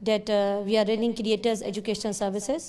that we are running Creators Educational Services।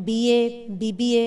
BA, BBA,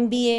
MBA,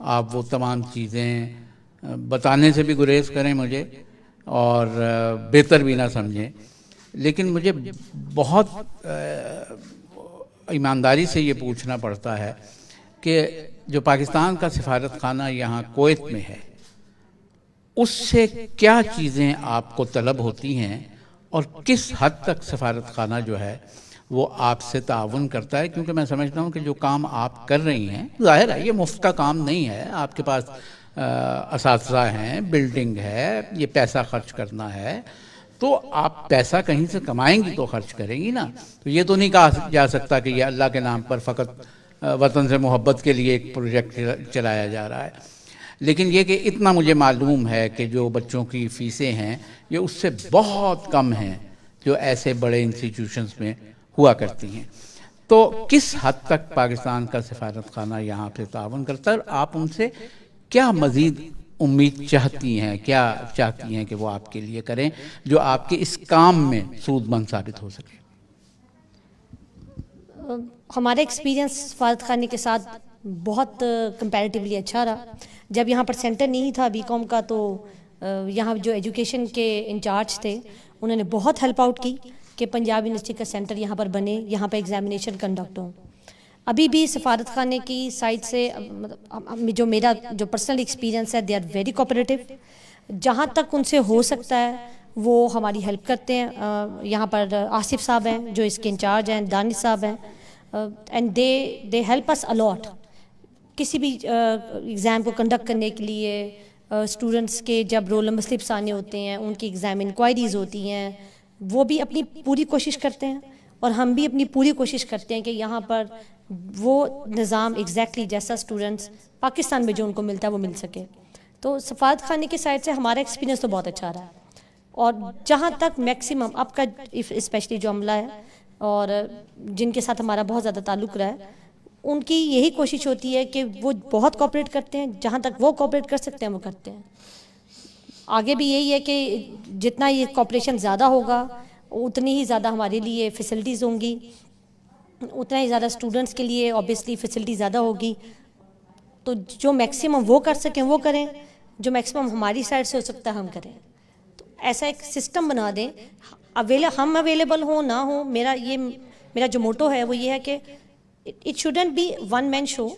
آپ وہ تمام چیزیں بتانے سے بھی گریز کریں مجھے اور بہتر بھی نہ سمجھیں، لیکن مجھے بہت ایمانداری سے یہ پوچھنا پڑتا ہے کہ جو پاکستان کا سفارت خانہ یہاں کویت میں ہے، اس سے کیا چیزیں آپ کو طلب ہوتی ہیں اور کس حد تک سفارت خانہ جو ہے وہ آپ سے تعاون کرتا ہے؟ کیونکہ میں سمجھتا ہوں کہ جو کام آپ کر رہی ہیں، ظاہر ہے یہ مفت کا کام نہیں ہے، آپ کے پاس اساتذہ ہیں، بلڈنگ ہے، یہ پیسہ خرچ کرنا ہے، تو آپ پیسہ کہیں سے کمائیں گی تو خرچ کریں گی نا. تو یہ تو نہیں کہا جا سکتا کہ یہ اللہ کے نام پر فقط وطن سے محبت کے لیے ایک پروجیکٹ چلایا جا رہا ہے. لیکن یہ کہ اتنا مجھے معلوم ہے کہ جو بچوں کی فیسیں ہیں یہ اس سے بہت کم ہیں جو ایسے بڑے انسٹیٹیوشنز میں ہوا کرتی ہیں. تو کس حد تک پاکستان کا سفارت خانہ یہاں پہ تعاون کرتا ہے اور آپ ان سے کیا مزید امید چاہتی ہیں، کیا چاہتی ہیں کہ وہ آپ کے لیے کریں جو آپ کے اس کام میں سود مند ثابت ہو سکے؟ ہمارا ایکسپیرینس سفارت خانے کے ساتھ بہت کمپیریٹیولی اچھا رہا. جب یہاں پر سینٹر نہیں تھا بی کام کا تو یہاں جو ایجوکیشن کے انچارج تھے انہوں نے بہت ہیلپ آؤٹ کی کہ پنجاب یونیورسٹی کا سینٹر یہاں پر بنے، یہاں پہ ایگزامینیشن کنڈکٹ ہوں. ابھی بھی سفارت خانے کی سائڈ سے جو میرا جو پرسنل ایکسپیرینس ہے دے آر ویری کوآپریٹیو. جہاں تک ان سے ہو سکتا ہے وہ ہماری ہیلپ کرتے ہیں. یہاں پر آصف صاحب ہیں جو اس کے انچارج ہیں، دانش صاحب ہیں، and they help us a lot. کسی بھی ایگزام کو کنڈکٹ کرنے کے لیے اسٹوڈنٹس کے جب رول نمبر سلپس آنے ہوتے ہیں، ان کی ایگزام انکوائریز ہوتی ہیں، وہ بھی اپنی پوری کوشش کرتے ہیں اور ہم بھی اپنی پوری کوشش کرتے ہیں کہ یہاں پر وہ نظام ایگزیکٹلی جیسا اسٹوڈنٹس پاکستان میں جو ان کو ملتا ہے وہ مل سکے. تو سفارت خانے کی سائڈ سے ہمارا ایکسپیرینس تو بہت اچھا رہا ہے. اور جہاں تک میکسیمم آپ کا اسپیشلی جو عملہ ہے اور جن کے ساتھ ہمارا بہت زیادہ تعلق رہا ہے، ان کی یہی کوشش ہوتی ہے کہ وہ بہت کوآپریٹ کرتے ہیں، جہاں تک وہ کوآپریٹ کر سکتے ہیں وہ کرتے ہیں. آگے بھی یہی ہے کہ جتنا یہ کوآپریشن زیادہ ہوگا اتنی ہی زیادہ ہمارے لیے فیسلٹیز ہوں گی، اتنا ہی زیادہ اسٹوڈنٹس کے لیے اوبیسلی فیسلٹی زیادہ ہوگی. تو جو میکسیمم وہ کر سکیں وہ کریں، جو میکسیمم ہماری سائڈ سے ہو سکتا ہے ہم کریں. تو ایسا ایک سسٹم بنا دیں، ہم اویلیبل ہوں نہ ہوں. میرا جو موٹو ہے وہ یہ ہے کہ اٹ شوڈنٹ بی ون مین شو،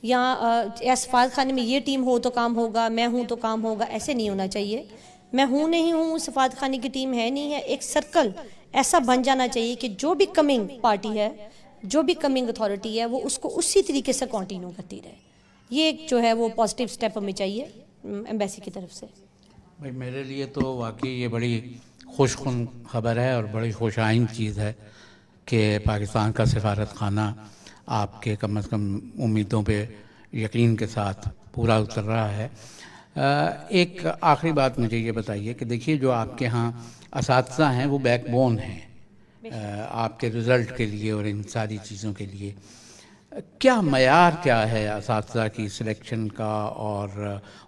یا سفارت خانے میں یہ ٹیم ہو تو کام ہوگا، میں ہوں تو کام ہوگا، ایسے نہیں ہونا چاہیے. میں ہوں نہیں ہوں، سفارت خانے کی ٹیم ہے نہیں ہے، ایک سرکل ایسا بن جانا چاہیے کہ جو بھی کمنگ پارٹی ہے، جو بھی کمنگ اتھارٹی ہے، وہ اس کو اسی طریقے سے کنٹینیو کرتی رہے. یہ ایک جو ہے وہ پازیٹیو سٹیپ ہمیں چاہیے ایمبیسی کی طرف سے. بھائی میرے لیے تو واقعی یہ بڑی خوش کن خبر ہے اور بڑی خوش آئند چیز ہے کہ پاکستان کا سفارت خانہ آپ کے کم از کم امیدوں پہ یقین کے ساتھ پورا اتر رہا ہے. ایک آخری بات مجھے یہ بتائیے کہ دیکھیے جو آپ کے ہاں اساتذہ ہیں وہ بیک بون ہیں آپ کے رزلٹ کے لیے اور ان ساری چیزوں کے لیے. کیا معیار کیا ہے اساتذہ کی سلیکشن کا اور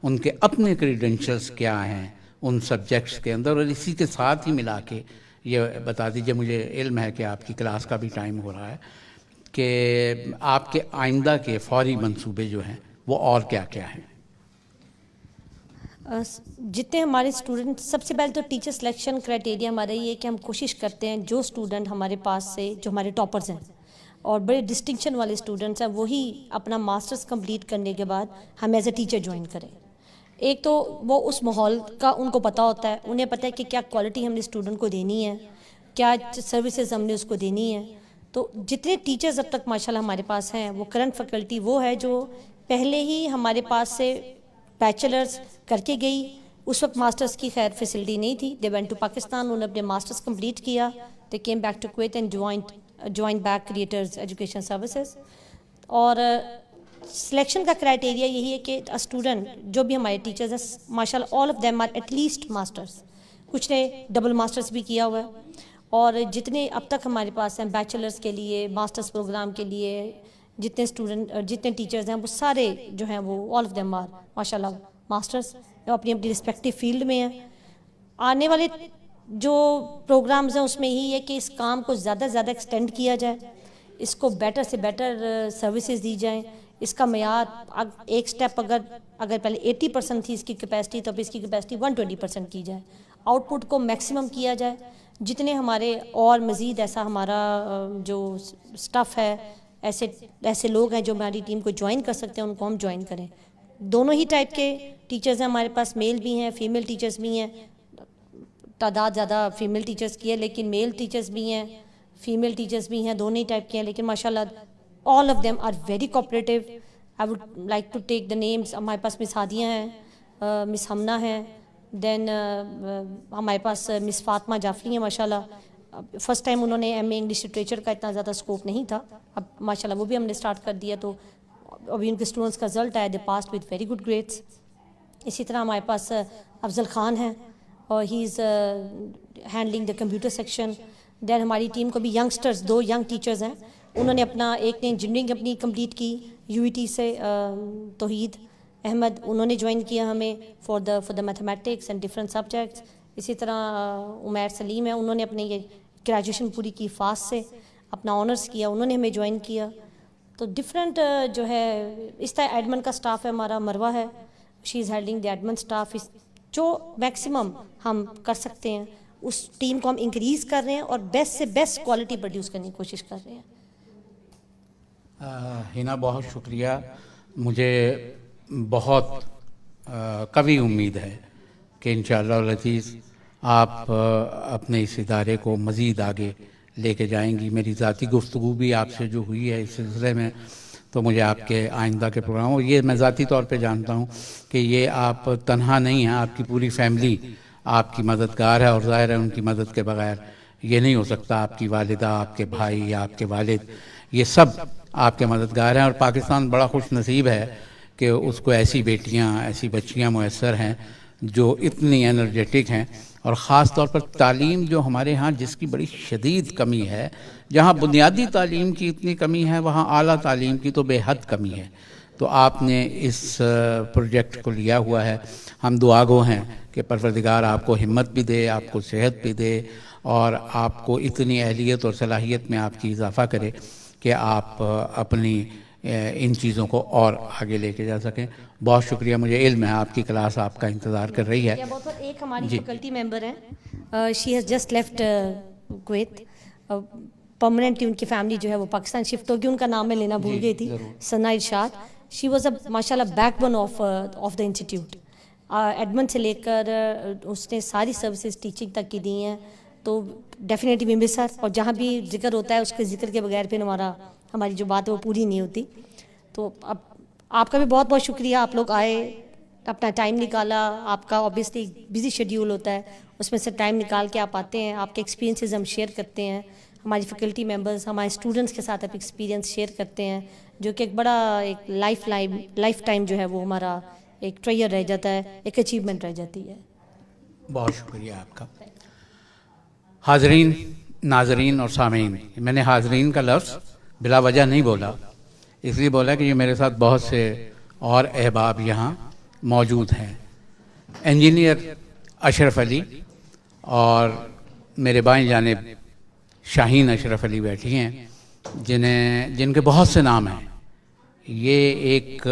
ان کے اپنے کریڈینشلز کیا ہیں ان سبجیکٹس کے اندر؟ اور اسی کے ساتھ ہی ملا کے یہ بتا دیجئے، مجھے علم ہے کہ آپ کی کلاس کا بھی ٹائم ہو رہا ہے، کہ آپ کے آئندہ کے فوری منصوبے جو ہیں وہ اور کیا کیا ہیں؟ جتنے ہمارے اسٹوڈنٹ، سب سے پہلے تو ٹیچر سلیکشن کرائٹیریا ہمارا یہ ہے کہ ہم کوشش کرتے ہیں جو اسٹوڈنٹ ہمارے پاس سے جو ہمارے ٹاپرز ہیں اور بڑے ڈسٹنکشن والے اسٹوڈنٹس ہیں وہی اپنا ماسٹرز کمپلیٹ کرنے کے بعد ہم ایز اے ٹیچر جوائن کریں. ایک تو وہ اس ماحول کا ان کو پتہ ہوتا ہے، انہیں پتہ ہے کہ کیا کوالٹی ہم نے اسٹوڈنٹ کو دینی ہے، کیا سروسز ہم نے اس کو دینی ہے. تو جتنے ٹیچرز اب تک ماشاءاللہ ہمارے پاس ہیں، وہ کرنٹ فیکلٹی وہ ہے جو پہلے ہی ہمارے پاس سے بیچلرز کر کے گئی. اس وقت ماسٹرز کی خیر فیسلٹی نہیں تھی. دے وینٹ ٹو پاکستان، انہوں نے اپنے ماسٹرز کمپلیٹ کیا، they came back to Kuwait and join back creators education services. اور سلیکشن کا کرائٹیریا یہی ہے کہ اسٹوڈنٹ جو بھی ہمارے ٹیچرز ہیں ماشاءاللہ all of them are at least masters, کچھ نے ڈبل ماسٹرز بھی کیا ہوا ہے. اور جتنے اب تک ہمارے پاس ہیں بیچلرز کے لیے، ماسٹرز پروگرام کے لیے جتنے اسٹوڈنٹ جتنے ٹیچرز ہیں وہ سارے جو ہیں وہ آل آف دیم آر ماشاءاللہ ماسٹرز، اپنی اپنی رسپیکٹیو فیلڈ میں ہیں. آنے والے جو پروگرامز ہیں اس میں یہی ہے کہ اس کام کو زیادہ سے زیادہ ایکسٹینڈ کیا جائے، اس کو بیٹر سے بیٹر سروسز دی جائیں، اس کا معیار ایک سٹیپ اگر پہلے 80% تھی اس کی کیپیسٹی تو اب اس کی کیپیسٹی 120% کی جائے, آؤٹ پٹ کو میکسیمم کیا جائے. جتنے ہمارے اور مزید ایسا ہمارا جو سٹف ہے, ایسے لوگ ہیں جو ہماری ٹیم کو جوائن کر سکتے ہیں, ان کو ہم جوائن کریں. دونوں ہی ٹائپ کے ٹیچرز ہیں ہمارے پاس, میل بھی ہیں فیمیل ٹیچرز بھی ہیں. تعداد زیادہ فیمیل ٹیچرز کی ہے لیکن میل ٹیچرز بھی ہیں, فیمیل ٹیچرز بھی ہیں, دونوں ہی ٹائپ کے ہیں. لیکن ماشاء اللہ all of them are very cooperative. I would like to take the names. ہمارے پاس مس ہادیہ ہیں, مس ہمنہ ہیں, دین ہمارے پاس مس فاطمہ جعفری ہیں. ماشاء اللہ فرسٹ ٹائم انہوں نے ایم اے انگلش لٹریچر کا اتنا زیادہ اسکوپ نہیں تھا, اب ماشاء اللہ وہ بھی ہم نے اسٹارٹ کر دیا. تو ابھی ان کے اسٹوڈنٹس کا رزلٹ آیا, they passed with very good grades. اسی طرح ہمارے پاس افضل خان ہیں اور he is handling the computer section. Then ہماری ٹیم کو بھی ینگسٹرز 2 ینگ ٹیچرز ہیں, انہوں نے اپنا ایک نے انجینئرنگ اپنی کمپلیٹ کی یو ای ٹی سے, توحید احمد, انہوں نے جوائن کیا ہمیں for the mathematics and different subjects. اسی طرح عمیر سلیم ہیں, انہوں نے اپنے یہ گریجویشن پوری کی فاسٹ سے, اپنا آنرس کیا, انہوں نے ہمیں جوائن کیا. تو ڈفرینٹ جو ہے اس طرح ایڈمن کا سٹاف ہے ہمارا. مروہ ہے, she is handling the admin staff. جو میکسیمم ہم کر سکتے ہیں اس ٹیم کو ہم انکریز کر رہے ہیں اور بیسٹ سے بیسٹ کوالٹی پروڈیوس کرنے کی کوشش کر رہے ہیں. ہنا بہت شکریہ. مجھے بہت قوی امید ہے کہ انشاءاللہ العزیز آپ اپنے اس ادارے کو مزید آگے لے کے جائیں گی. میری ذاتی گفتگو بھی آپ سے جو ہوئی ہے اس سلسلے میں, تو مجھے آپ کے آئندہ کے پروگرام, اور یہ میں ذاتی طور پہ جانتا ہوں کہ یہ آپ تنہا نہیں ہیں, آپ کی پوری فیملی آپ کی مددگار ہے, اور ظاہر ہے ان کی مدد کے بغیر یہ نہیں ہو سکتا. آپ کی والدہ, آپ کے بھائی, آپ کے والد, یہ سب آپ کے مددگار ہیں. اور پاکستان بڑا خوش نصیب ہے کہ اس کو ایسی بیٹیاں, ایسی بچیاں میسر ہیں جو اتنی انرجیٹک ہیں. اور خاص طور پر تعلیم جو ہمارے ہاں جس کی بڑی شدید کمی ہے, جہاں بنیادی تعلیم کی اتنی کمی ہے وہاں اعلیٰ تعلیم کی تو بے حد کمی ہے. تو آپ نے اس پروجیکٹ کو لیا ہوا ہے. ہم دعا گو ہیں کہ پروردگار آپ کو ہمت بھی دے, آپ کو صحت بھی دے, اور آپ کو اتنی اہلیت اور صلاحیت میں آپ کی اضافہ کرے کہ آپ اپنی ان چیزوں کو اور آگے لے کے جا سکیں. بہت شکریہ. مجھے علم ہے آپ کی کلاس آپ کا انتظار کر رہی ہے. ایک ہماری فیکلٹی ممبر ہیں, she has just left Kuwait, permanently ان کی فیملی جو ہے وہ پاکستان شفٹ ہوگی. ان کا نام میں لینا بھول گئی تھی, ثنا ارشاد. شی واز اے ماشاء اللہ backbone of the institute. ایڈمنڈ سے لے کر اس نے ساری سروسز ٹیچنگ تک کی دی ہیں. تو ڈیفینیٹلی وی مس ہر, اور جہاں بھی ذکر ہوتا ہے اس کے ذکر کے بغیر پھر ہماری جو بات ہے وہ پوری نہیں ہوتی. تو اب آپ کا بھی بہت بہت شکریہ, آپ لوگ آئے, اپنا ٹائم نکالا. آپ کا اوبیسلی بزی شیڈیول ہوتا ہے, اس میں سے ٹائم نکال کے آپ آتے ہیں, آپ کے ایکسپیرینسز ہم شیئر کرتے ہیں. ہماری فیکلٹی ممبرز ہمارے اسٹوڈنٹس کے ساتھ آپ ایکسپیرینس شیئر کرتے ہیں, جو کہ ایک بڑا ایک لائف ٹائم جو ہے وہ ہمارا ایک ٹریئر رہ جاتا ہے, ایک اچیومنٹ رہ جاتی ہے. بہت شکریہ آپ کا. حاضرین, ناظرین اور سامعین, میں نے حاضرین کا لفظ بلا وجہ نہیں بولا, اس لیے بولا کہ یہ میرے ساتھ بہت سے اور احباب یہاں موجود ہیں. انجینئر اشرف علی اور میرے بائیں جانب شاہین اشرف علی بیٹھی ہیں, جن کے بہت سے نام ہیں. یہ ایک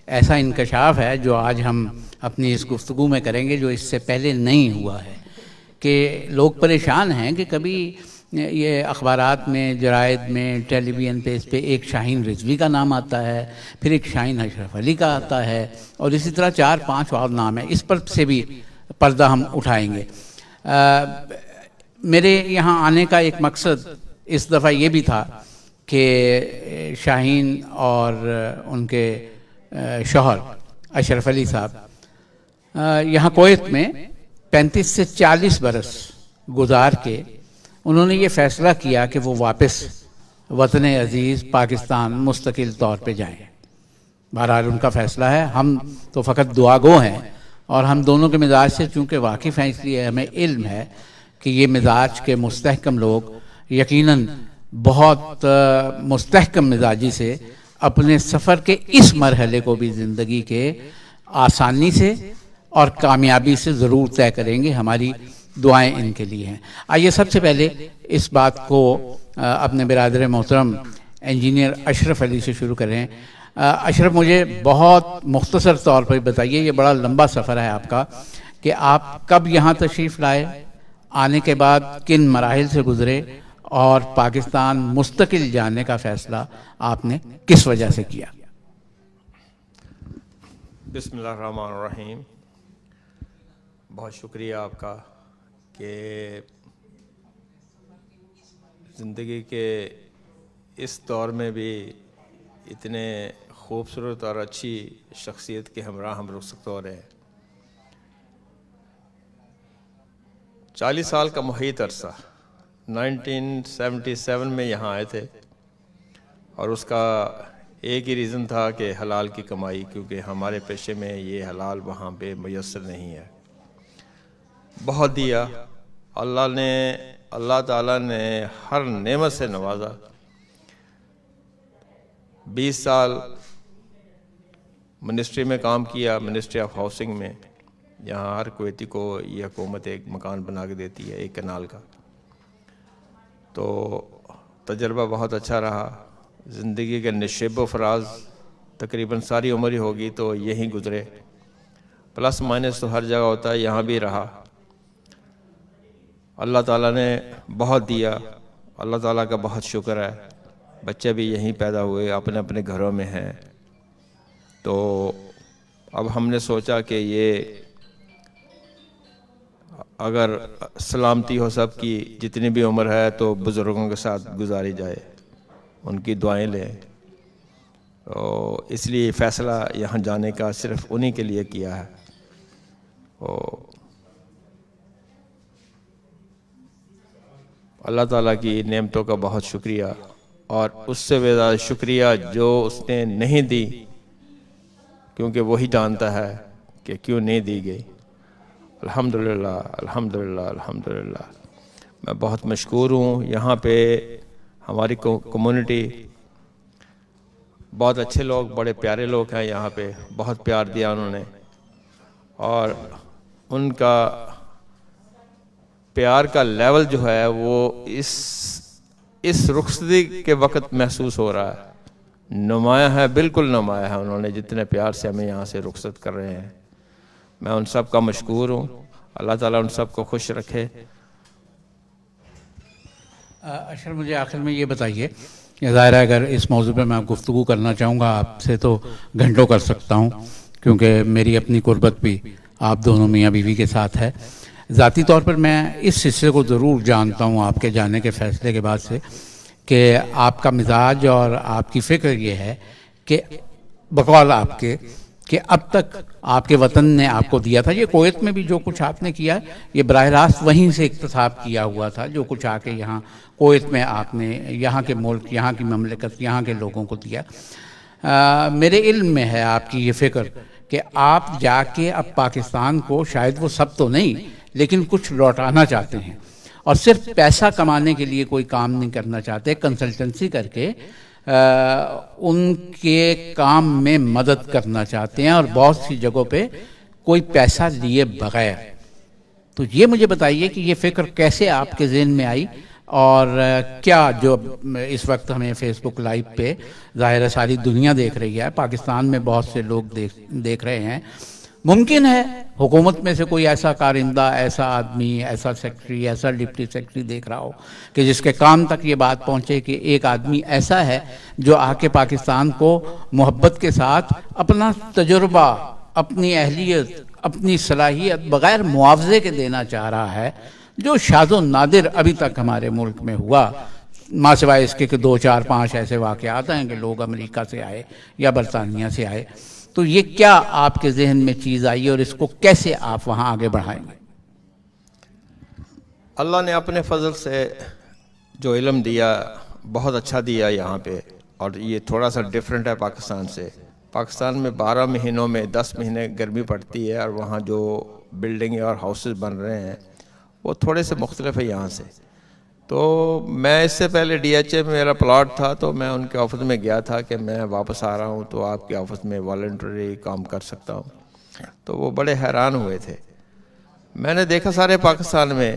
ایسا انکشاف ہے جو آج ہم اپنی اس گفتگو میں کریں گے, جو اس سے پہلے نہیں ہوا ہے. کہ لوگ پریشان ہیں کہ کبھی یہ اخبارات میں, جرائد میں, ٹیلی ویژن پہ اس پہ ایک شاہین رضوی کا نام آتا ہے, پھر ایک شاہین اشرف علی کا آتا ہے, اور اسی طرح 4-5 اور نام ہیں. اس پر سے بھی پردہ ہم اٹھائیں گے. میرے یہاں آنے کا ایک مقصد اس دفعہ یہ بھی تھا کہ شاہین اور ان کے شوہر اشرف علی صاحب یہاں کویت میں 35 سے 40 برس گزار کے انہوں نے یہ فیصلہ کیا کہ وہ واپس وطن عزیز پاکستان مستقل طور پہ جائیں. بہرحال ان کا فیصلہ ہے, ہم تو فقط دعا گو ہیں, اور ہم دونوں کے مزاج سے چونکہ واقف ہیں, اس لیے ہمیں علم ہے کہ یہ مزاج کے مستحکم لوگ یقیناً بہت مستحکم مزاجی سے اپنے سفر کے اس مرحلے کو بھی زندگی کے آسانی سے اور کامیابی سے ضرور طے کریں گے. ہماری دعائیں ان کے لیے ہیں. آئیے سب سے پہلے اس بات کو اپنے برادر محترم انجینئر اشرف علی سے شروع کریں. اشرف مجھے بہت مختصر طور پر بتائیے، یہ بڑا لمبا سفر ہے آپ کا، کہ آپ کب یہاں تشریف لائے، آنے کے بعد کن مراحل سے گزرے، اور پاکستان مستقل جانے کا فیصلہ آپ نے کس وجہ سے کیا؟ بسم اللہ الرحمن الرحیم. بہت شکریہ آپ کا کہ زندگی کے اس دور میں بھی اتنے خوبصورت اور اچھی شخصیت کے ہمراہ ہم رخصت ہو رہے ہیں. 40 سال کا محیط عرصہ 1977 میں یہاں آئے تھے، اور اس کا ایک ہی ریزن تھا کہ حلال کی کمائی، کیونکہ ہمارے پیشے میں یہ حلال وہاں پہ میسر نہیں ہے. بہت دیا اللہ تعالیٰ نے ہر نعمت سے نوازا. 20 سال منسٹری میں کام کیا، منسٹری آف ہاؤسنگ میں. یہاں ہر کویتی کو یہ حکومت ایک مکان بنا کے دیتی ہے، ایک کنال کا. تو تجربہ بہت اچھا رہا. زندگی کے نشیب و فراز تقریباً ساری عمر ہی ہوگی تو یہیں گزرے. پلس مائنس تو ہر جگہ ہوتا ہے، یہاں بھی رہا. اللہ تعالیٰ نے بہت دیا، اللہ تعالیٰ کا بہت شکر ہے. بچے بھی یہیں پیدا ہوئے، اپنے اپنے گھروں میں ہیں. تو اب ہم نے سوچا کہ یہ اگر سلامتی ہو سب کی، جتنی بھی عمر ہے تو بزرگوں کے ساتھ گزاری جائے، ان کی دعائیں لیں. تو اس لیے فیصلہ یہاں جانے کا صرف انہی کے لیے کیا ہے. اللہ تعالیٰ کی نعمتوں کا بہت شکریہ، اور اس سے بھی زیادہ شکریہ جو اس نے نہیں دی، کیونکہ وہی جانتا ہے کہ کیوں نہیں دی گئی. الحمدللہ الحمدللہ الحمدللہ. میں بہت مشکور ہوں. یہاں پہ ہماری کمیونٹی بہت اچھے لوگ، بڑے پیارے لوگ ہیں. یہاں پہ بہت پیار دیا انہوں نے، اور ان کا پیار کا لیول جو ہے وہ اس رخصتی کے وقت محسوس ہو رہا ہے. نمایاں ہے، بالکل نمایاں ہے. انہوں نے جتنے پیار سے ہمیں یہاں سے رخصت کر رہے ہیں، میں ان سب کا مشکور ہوں. اللہ تعالیٰ ان سب کو خوش رکھے. اشرف مجھے آخر میں یہ بتائیے، ظاہر ہے اگر اس موضوع پہ میں گفتگو کرنا چاہوں گا آپ سے تو گھنٹوں کر سکتا ہوں، کیونکہ میری اپنی قربت بھی آپ دونوں میاں بیوی کے ساتھ ہے. ذاتی طور پر میں اس حصے کو ضرور جانتا ہوں آپ کے جانے کے فیصلے کے بعد سے، کہ آپ کا مزاج اور آپ کی فکر یہ ہے کہ بقول آپ کے کہ اب تک آپ کے وطن نے آپ کو دیا تھا. یہ کویت میں بھی جو کچھ آپ نے کیا یہ براہ راست وہیں سے اکتساب کیا ہوا تھا، جو کچھ آ کے یہاں کویت میں آپ نے یہاں کے ملک، یہاں کی مملکت، یہاں کے لوگوں کو دیا. میرے علم میں ہے آپ کی یہ فکر کہ آپ جا کے اب پاکستان کو شاید وہ سب تو نہیں لیکن کچھ لوٹانا چاہتے ہیں، اور صرف پیسہ کمانے کے لیے کوئی کام نہیں کرنا چاہتے. کنسلٹنسی کر کے ان کے کام میں مدد کرنا چاہتے ہیں، اور بہت سی جگہوں پہ کوئی پیسہ لیے بغیر. تو یہ مجھے بتائیے کہ یہ فکر کیسے آپ کے ذہن میں آئی، اور کیا جو اس وقت ہمیں فیس بک لائیو پہ ظاہر ہے ساری دنیا دیکھ رہی ہے، پاکستان میں بہت سے لوگ دیکھ رہے ہیں، ممکن ہے حکومت میں سے کوئی ایسا کارندہ، ایسا آدمی، ایسا سیکرٹری، ایسا ڈپٹی سیکرٹری دیکھ رہا ہو کہ جس کے کام تک یہ بات پہنچے کہ ایک آدمی ایسا ہے جو آ کے پاکستان کو محبت کے ساتھ اپنا تجربہ، اپنی اہلیت، اپنی صلاحیت بغیر معاوضے کے دینا چاہ رہا ہے، جو شاذ و نادر ابھی تک ہمارے ملک میں ہوا، ماں سوائے اس کے کہ 2 4 5 ایسے واقعات ہیں کہ لوگ امریکہ سے آئے یا برطانیہ سے آئے. تو یہ کیا آپ کے ذہن میں چیز آئی اور اس کو کیسے آپ وہاں آگے بڑھائیں گے؟ اللہ نے اپنے فضل سے جو علم دیا بہت اچھا دیا یہاں پہ، اور یہ تھوڑا سا ڈیفرنٹ ہے پاکستان سے. پاکستان میں 12 مہینوں میں 10 مہینے گرمی پڑتی ہے، اور وہاں جو بلڈنگ اور ہاؤسز بن رہے ہیں وہ تھوڑے سے مختلف ہے یہاں سے. تو میں اس سے پہلے ڈی ایچ اے میں میرا پلاٹ تھا، تو میں ان کے آفس میں گیا تھا کہ میں واپس آ رہا ہوں تو آپ کے آفس میں والنٹری کام کر سکتا ہوں. تو وہ بڑے حیران ہوئے تھے. میں نے دیکھا سارے پاکستان میں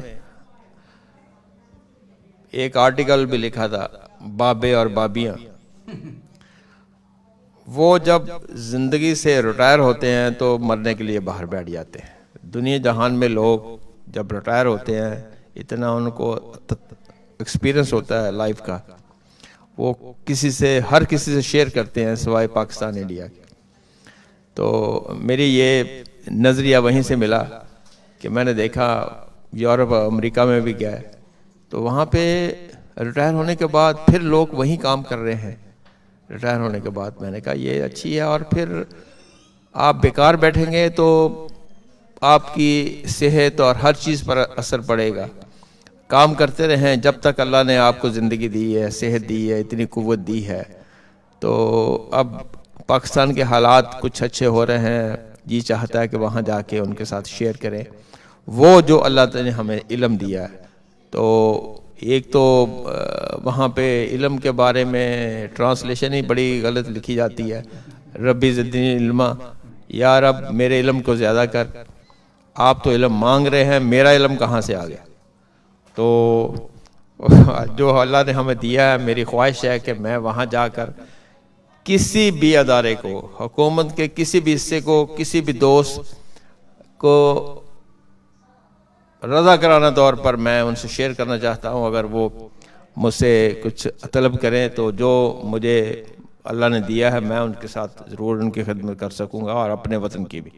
ایک آرٹیکل بھی لکھا تھا، بابے اور بابیاں. وہ جب زندگی سے ریٹائر ہوتے ہیں تو مرنے کے لیے باہر بیٹھ جاتے ہیں. دنیا جہان میں لوگ جب ریٹائر ہوتے ہیں اتنا ان کو ایکسپیرئنس ہوتا ہے لائف کا, وہ ہر کسی سے شیئر کرتے ہیں سوائے پاکستان انڈیا کے. تو میری یہ نظریہ وہیں سے ملا کہ میں نے دیکھا یورپ امریکہ میں بھی گیا تو وہاں پہ ریٹائر ہونے کے بعد پھر لوگ وہیں کام کر رہے ہیں. ریٹائر ہونے کے بعد میں نے کہا یہ اچھی ہے, اور پھر آپ بیکار بیٹھیں گے تو آپ کی صحت اور ہر چیز پر اثر پڑے گا. کام کرتے رہیں جب تک اللہ نے آپ کو زندگی دی ہے, صحت دی ہے, اتنی قوت دی ہے. تو اب پاکستان کے حالات کچھ اچھے ہو رہے ہیں, جی چاہتا ہے کہ وہاں جا کے ان کے ساتھ شیئر کریں وہ جو اللہ تعالی نے ہمیں علم دیا ہے. تو ایک تو وہاں پہ علم کے بارے میں ٹرانسلیشن ہی بڑی غلط لکھی جاتی ہے, ربی زدنی علما, یا رب میرے علم کو زیادہ کر. آپ تو علم مانگ رہے ہیں, میرا علم کہاں سے آ گیا؟ تو جو اللہ نے ہمیں دیا ہے, میری خواہش ہے کہ میں وہاں جا کر کسی بھی ادارے کو, حکومت کے کسی بھی حصے کو, کسی بھی دوست کو رضا کرانہ طور پر میں ان سے شیئر کرنا چاہتا ہوں. اگر وہ مجھ سے کچھ طلب کریں تو جو مجھے اللہ نے دیا ہے میں ان کے ساتھ ضرور ان کی خدمت کر سکوں گا, اور اپنے وطن کی بھی.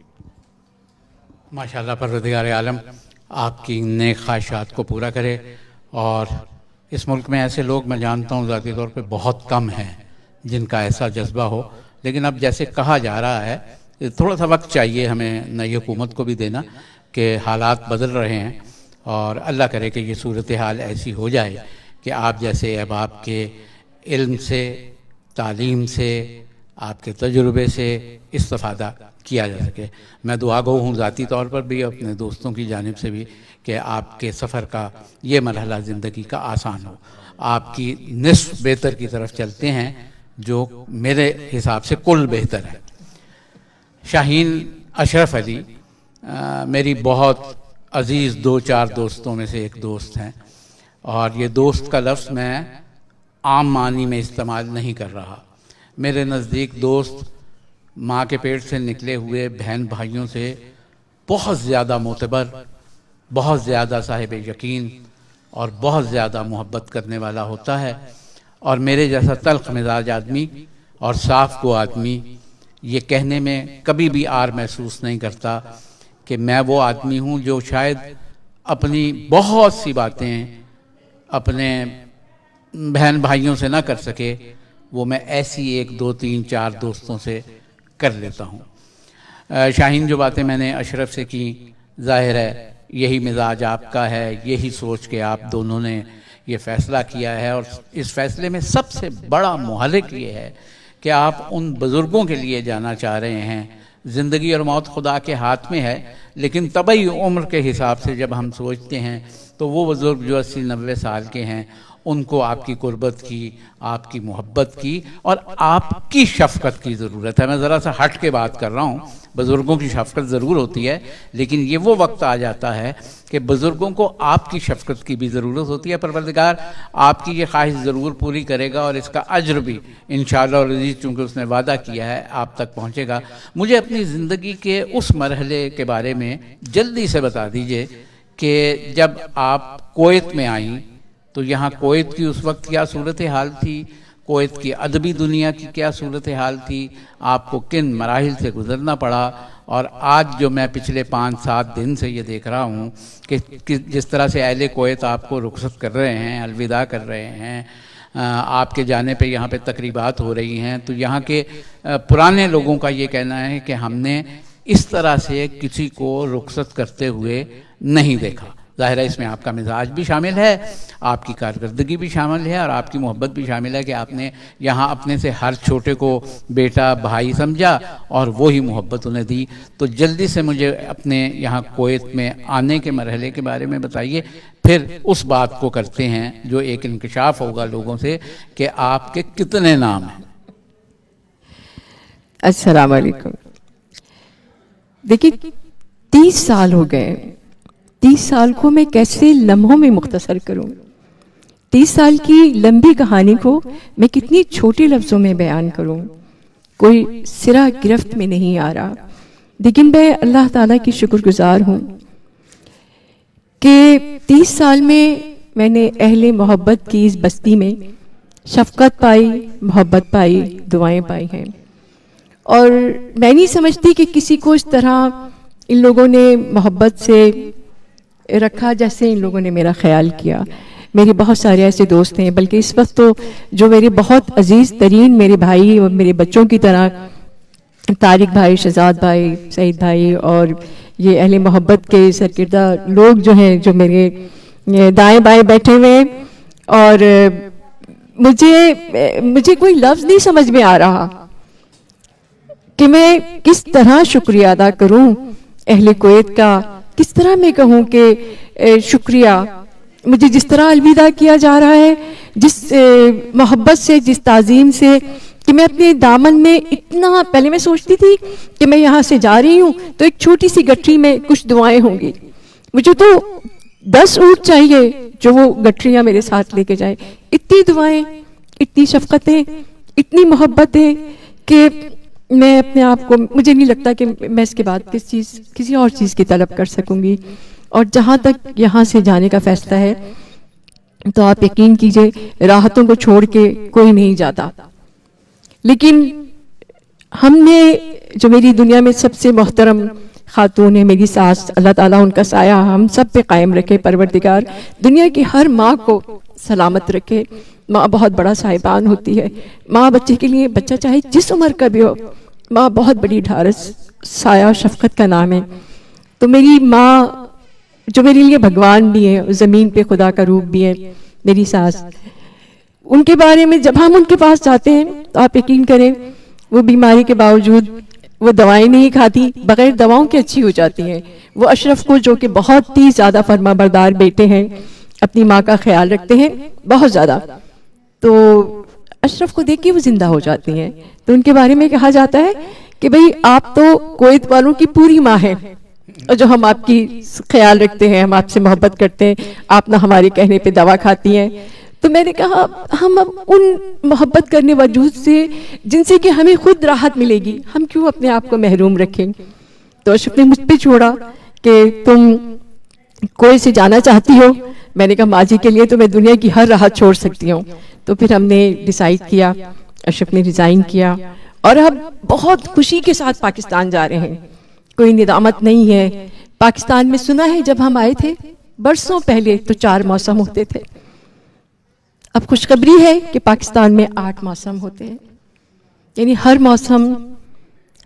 ماشاءاللہ پروردگار عالم آپ کی نیک خواہشات کو پورا کرے. اور اس ملک میں ایسے لوگ میں جانتا ہوں ذاتی طور پہ بہت کم ہیں جن کا ایسا جذبہ ہو, لیکن اب جیسے کہا جا رہا ہے تھوڑا سا وقت چاہیے ہمیں نئی حکومت کو بھی دینا کہ حالات بدل رہے ہیں, اور اللہ کرے کہ یہ صورتحال ایسی ہو جائے کہ آپ جیسے احباب کے علم سے, تعلیم سے, آپ کے تجربے سے استفادہ کیا جا سکے. میں دعا گو ہوں ذاتی طور پر بھی, اپنے دوستوں کی جانب سے بھی, کہ آپ کے سفر کا یہ مرحلہ زندگی کا آسان ہو. آپ کی نصف بہتر کی طرف چلتے ہیں جو میرے حساب سے کل بہتر ہے. شاہین اشرف علی میری بہت عزیز 2-4 دوستوں میں سے ایک دوست ہیں, اور یہ دوست کا لفظ میں عام معنی میں استعمال نہیں کر رہا. میرے نزدیک دوست ماں کے پیٹ سے نکلے ہوئے بہن بھائیوں سے بہت زیادہ معتبر, بہت زیادہ صاحب یقین اور بہت زیادہ محبت کرنے والا ہوتا ہے. اور میرے جیسا تلخ مزاج آدمی اور صاف کو آدمی یہ کہنے میں کبھی بھی عار محسوس نہیں کرتا کہ میں وہ آدمی ہوں جو شاید اپنی بہت سی باتیں اپنے بہن بھائیوں سے نہ کر سکے, وہ میں ایسی 1 2 3 4 دوستوں سے کر لیتا ہوں. شاہین جو باتیں میں نے اشرف سے کی, ظاہر ہے یہی مزاج آپ کا ہے, یہی سوچ کے آپ دونوں نے یہ فیصلہ کیا ہے. اور اس فیصلے میں سب سے بڑا محرک یہ ہے کہ آپ ان بزرگوں کے لیے جانا چاہ رہے ہیں. زندگی اور موت خدا کے ہاتھ میں ہے, لیکن طبعی عمر کے حساب سے جب ہم سوچتے ہیں تو وہ بزرگ جو 80-90 سال کے ہیں ان کو آپ کی قربت کی, آپ کی محبت کی اور آپ کی شفقت کی ضرورت ہے. میں ذرا سا ہٹ کے بات کر رہا ہوں, بزرگوں کی شفقت ضرور ہوتی ہے, لیکن یہ وہ وقت آ جاتا ہے کہ بزرگوں کو آپ کی شفقت کی بھی ضرورت ہوتی ہے. پروردگار آپ کی یہ خواہش ضرور پوری کرے گا, اور اس کا اجر بھی انشاءاللہ العزیز چونکہ اس نے وعدہ کیا ہے آپ تک پہنچے گا. مجھے اپنی زندگی کے اس مرحلے کے بارے میں جلدی سے بتا دیجئے کہ جب آپ کویت میں آئیں تو یہاں کویت کی اس وقت کیا صورتحال تھی, کویت کی ادبی دنیا کی کیا صورتحال تھی, آپ کو کن مراحل سے گزرنا پڑا, اور آج جو میں پچھلے 5-7 دن سے یہ دیکھ رہا ہوں کہ جس طرح سے اہل کویت آپ کو رخصت کر رہے ہیں, الوداع کر رہے ہیں, آپ کے جانے پہ یہاں پہ تقریبات ہو رہی ہیں, تو یہاں کے پرانے لوگوں کا یہ کہنا ہے کہ ہم نے اس طرح سے کسی کو رخصت کرتے ہوئے نہیں دیکھا. ظاہر ہے اس میں آپ کا مزاج بھی شامل ہے, آپ کی کارکردگی بھی شامل ہے, اور آپ کی محبت بھی شامل ہے کہ آپ نے یہاں اپنے سے ہر چھوٹے کو بیٹا بھائی سمجھا اور وہی محبت انہیں دی. تو جلدی سے مجھے اپنے یہاں کویت میں آنے کے مرحلے کے بارے میں بتائیے, پھر اس بات کو کرتے ہیں جو ایک انکشاف ہوگا لوگوں سے کہ آپ کے کتنے نام ہیں. السلام علیکم. دیکھیے 30 سال ہو گئے, 30 سال کو میں کیسے لمحوں میں مختصر کروں. 30 سال کی لمبی کہانی کو میں کتنی چھوٹے لفظوں میں بیان کروں. کوئی سرا گرفت میں نہیں آ رہا. لیکن میں اللہ تعالیٰ کی شکر گزار ہوں کہ 30 سال میں نے اہل محبت کی اس بستی میں شفقت پائی, محبت پائی, دعائیں پائی ہیں. اور میں نہیں سمجھتی کہ کسی کو اس طرح ان لوگوں نے محبت سے رکھا جیسے ان لوگوں نے میرا خیال کیا. میرے بہت سارے ایسے دوست ہیں, بلکہ اس وقت تو جو میرے بہت عزیز ترین میرے بھائی اور میرے بچوں کی طرح طارق بھائی, شہزاد بھائی, سعید بھائی اور یہ اہل محبت کے سرکردہ لوگ جو ہیں, جو میرے دائیں بائیں بیٹھے ہوئے ہیں. اور مجھے کوئی لفظ نہیں سمجھ میں آ رہا کہ میں کس طرح شکریہ ادا کروں اہل کویت کا, کس طرح میں کہوں کہ شکریہ. مجھے جس طرح الوداع کیا جا رہا ہے, جس محبت سے, جس تعظیم سے, کہ میں اپنے دامن میں اتنا, پہلے میں سوچتی تھی کہ میں یہاں سے جا رہی ہوں تو ایک چھوٹی سی گٹھری میں کچھ دعائیں ہوں گی, مجھے تو 10 اونٹ چاہیے جو وہ گٹھریاں میرے ساتھ لے کے جائیں. اتنی دعائیں, اتنی شفقتیں, اتنی محبتیں کہ میں اپنے آپ کو, مجھے نہیں لگتا کہ میں اس کے بعد کسی اور چیز کی طلب کر سکوں گی. اور جہاں تک یہاں سے جانے کا فیصلہ ہے تو آپ یقین کیجئے راحتوں کو چھوڑ کے کوئی نہیں جاتا. لیکن ہم نے, جو میری دنیا میں سب سے محترم خاتون ہے میری ساس, اللہ تعالیٰ ان کا سایہ ہم سب پہ قائم رکھے. پروردگار دنیا کی ہر ماں کو سلامت رکھے. ماں بہت بڑا صاحبان ہوتی ہے. ماں بچے کے لیے, بچہ چاہے جس عمر کا بھی ہو, ماں بہت بڑی ڈھارس, سایہ, شفقت کا نام ہے. تو میری ماں جو میرے لیے بھگوان بھی ہے, زمین پہ خدا کا روپ بھی ہے, میری ساس, ان کے بارے میں جب ہم ان کے پاس جاتے ہیں تو آپ یقین کریں وہ بیماری کے باوجود وہ دوائیں نہیں کھاتی, بغیر دواؤں کے اچھی ہو جاتی ہیں. وہ اشرف کو, جو کہ بہت ہی زیادہ فرما بردار بیٹے ہیں, اپنی ماں کا خیال رکھتے ہیں بہت زیادہ, تو اشرف کو دیکھ کے وہ زندہ ہو جاتی ہیں. تو ان کے بارے میں کہا جاتا ہے کہ بھئی آپ تو کویت والوں کی پوری ماں ہیں, اور جو ہم آپ کی خیال رکھتے ہیں, ہم آپ سے محبت کرتے ہیں, آپ نہ ہمارے کہنے پہ دوا کھاتی ہیں. تو میں نے کہا ہم اب ان محبت کرنے وجود سے جن سے کہ ہمیں خود راحت ملے گی, ہم کیوں اپنے آپ کو محروم رکھیں. تو اشرف نے مجھ پہ چھوڑا کہ تم کوئی سے جانا چاہتی ہو. میں نے کہا ماں جی کے لیے تو میں دنیا کی ہر راحت چھوڑ سکتی ہوں. تو پھر ہم نے ڈیسائیڈ کیا, اشرف نے ریزائن کیا, اور اب بہت خوشی کے ساتھ پاکستان جا رہے ہیں. کوئی ندامت نہیں ہے. پاکستان میں سنا ہے جب ہم آئے تھے برسوں پہلے تو 4 موسم ہوتے تھے. اب خوشخبری ہے کہ پاکستان میں 8 موسم ہوتے ہیں. یعنی ہر موسم,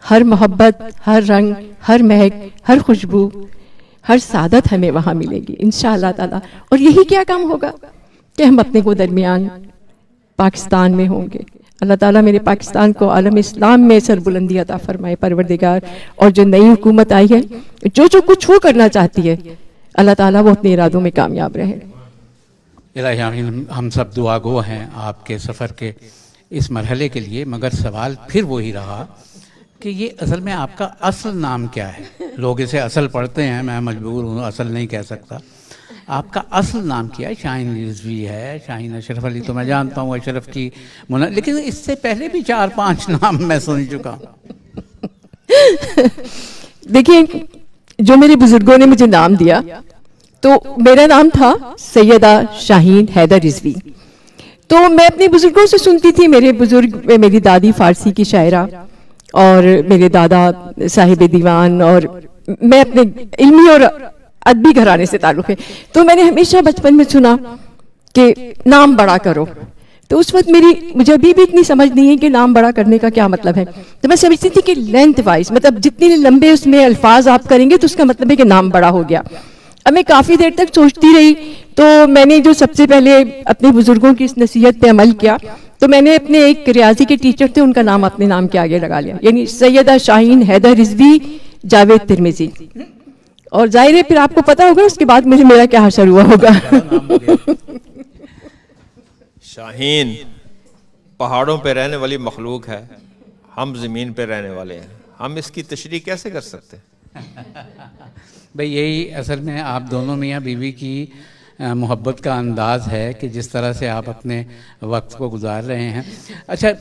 ہر محبت, ہر رنگ, ہر مہک, ہر خوشبو, ہر سعادت ہمیں وہاں ملے گی انشاءاللہ تعالی. اور یہی کیا کام ہوگا کہ ہم اپنے کو درمیان پاکستان میں ہوں گے. اللہ تعالیٰ میرے پاکستان کو عالم اسلام میں سربلندی عطا فرمائے پروردگار. اور جو نئی حکومت آئی ہے, جو کچھ وہ کرنا چاہتی ہے, اللہ تعالیٰ وہ اپنے ارادوں میں کامیاب رہے. الہی آمین. ہم سب دعا گو ہیں آپ کے سفر کے اس مرحلے کے لیے. مگر سوال پھر وہی رہا کہ یہ اصل میں آپ کا اصل نام کیا ہے؟ لوگ اسے اصل پڑھتے ہیں, میں مجبور ہوں اصل نہیں کہہ سکتا. آپ کا اصل نام کیا ہے؟ شاہین رضوی ہے, شاہین اشرف علی تو میں جانتا ہوں, اشرف کی لیکن اس سے پہلے بھی 4-5 نام میں سن چکا ہوں. دیکھیں, جو میرے بزرگوں نے مجھے نام دیا تو میرا نام تھا سیدہ شاہین حیدر رضوی. تو میں اپنے بزرگوں سے سنتی تھی. میرے بزرگ, میری دادی فارسی کی شاعرہ اور میرے دادا صاحب دیوان, اور میں اپنے علمی اور ادبی گھرانے سے تعلق ہے. تو میں نے ہمیشہ بچپن میں سنا کہ نام بڑا کرو. تو اس وقت مجھے ابھی بھی اتنی سمجھ نہیں ہے کہ نام بڑا کرنے کا کیا مطلب ہے. تو میں سمجھتی تھی کہ لینتھ وائز, مطلب جتنے لمبے اس میں الفاظ آپ کریں گے تو اس کا مطلب ہے کہ نام بڑا ہو گیا. اب میں کافی دیر تک سوچتی رہی, تو میں نے جو سب سے پہلے اپنے بزرگوں کی اس نصیحت پہ عمل کیا, تو میں نے اپنے ایک ریاضی کے ٹیچر تھے, ان کا نام اپنے نام کے آگے لگا لیا, یعنی سیدہ شاہین حیدر رضوی جاوید ترمذی. اور ظاہر ہے پھر آپ کو پتا ہوگا اس کے بعد میرا کیا حشر ہوا ہوگا. شاہین پہاڑوں پہ رہنے والی مخلوق ہے, ہم زمین پہ رہنے والے ہیں. ہم اس کی تشریح کیسے کر سکتے ہیں؟ بھئی یہی اصل میں آپ دونوں میاں بیوی کی محبت کا انداز ہے کہ جس طرح سے آپ اپنے وقت کو گزار رہے ہیں. اچھا